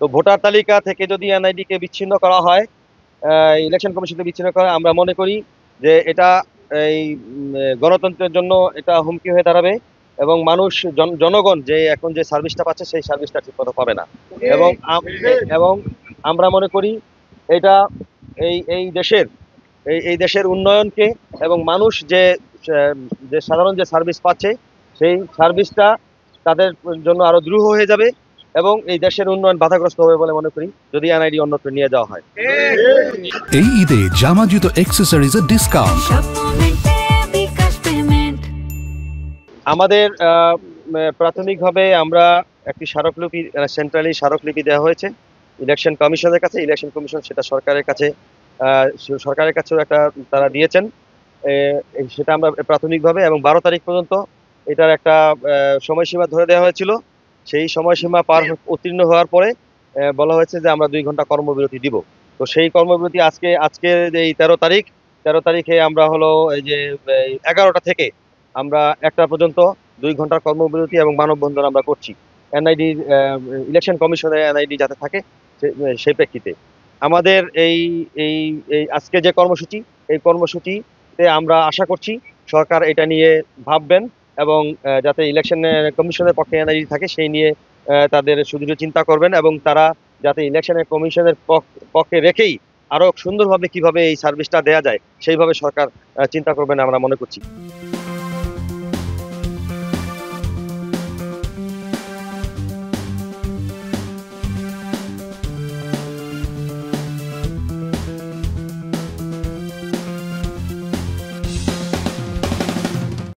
তো ভোটার তালিকা থেকে যদি এনআইডি কে বিচ্ছিন্ন করা হয়, ইলেকশন কমিশন থেকে বিচ্ছিন্ন করা, আমরা মনে করি যে এটা এই গণতন্ত্রের জন্য এটা হুমকি হয়ে দাঁড়াবে এবং মানুষ জনগণ যে এখন যে সার্ভিসটা পাচ্ছে সেই সার্ভিসটা ঠিকমতো পাবে না। এবং এবং আমরা মনে করি এটা এই এই দেশের এই দেশের উন্নয়নকে এবং মানুষ যে সাধারণ যে সার্ভিস পাচ্ছে সেই সার্ভিসটা তাদের জন্য আরো দ্রুহ হয়ে যাবে এবং এই দেশের উন্নয়ন বাধাগ্রস্ত হবে বলে মনে করি যদি এনআইডি অন্যত্র নিয়ে যাওয়া হয়। এই ঈদে জামা জুতো অ্যাক্সেসরিজের ডিসকাউন্ট। আমাদের প্রাথমিকভাবে আমরা একটি স্মারকলিপি সেন্ট্রালি স্মারকলিপি দেওয়া হয়েছে ইলেকশন কমিশনের কাছে। ইলেকশন কমিশন সেটা সরকারের কাছেও একটা তারা দিয়েছেন। সেটা আমরা প্রাথমিকভাবে এবং 12 তারিখ পর্যন্ত এটার একটা সময়সীমা ধরে দেওয়া হয়েছিল। সেই সময়সীমা উত্তীর্ণ হওয়ার পরে বলা হয়েছে যে আমরা 2 ঘন্টা কর্মবিরতি দিব। তো সেই কর্মবিরতি আজকে এই 13 তারিখে আমরা হলো এই যে 11টা থেকে আমরা 1টা পর্যন্ত 2 ঘন্টার কর্মবিরতি এবং মানববন্ধন আমরা করছি এনআইডি ইলেকশন কমিশনে এনআইডি যাতে থাকে সেই প্রেক্ষিতে। আমাদের এই এই এই আজকে যে কর্মসূচি, এই কর্মসূচিতে আমরা আশা করছি সরকার এটা নিয়ে ভাববেন এবং যাতে ইলেকশন কমিশনের পক্ষে এনআইডি থাকে সেই নিয়ে তাদের সুদৃঢ় চিন্তা করবেন এবং তারা যাতে ইলেকশনের কমিশনের পক্ষে রেখেই আরো সুন্দরভাবে কিভাবে এই সার্ভিসটা দেওয়া যায় সেইভাবে সরকার চিন্তা করবেন আমরা মনে করছি।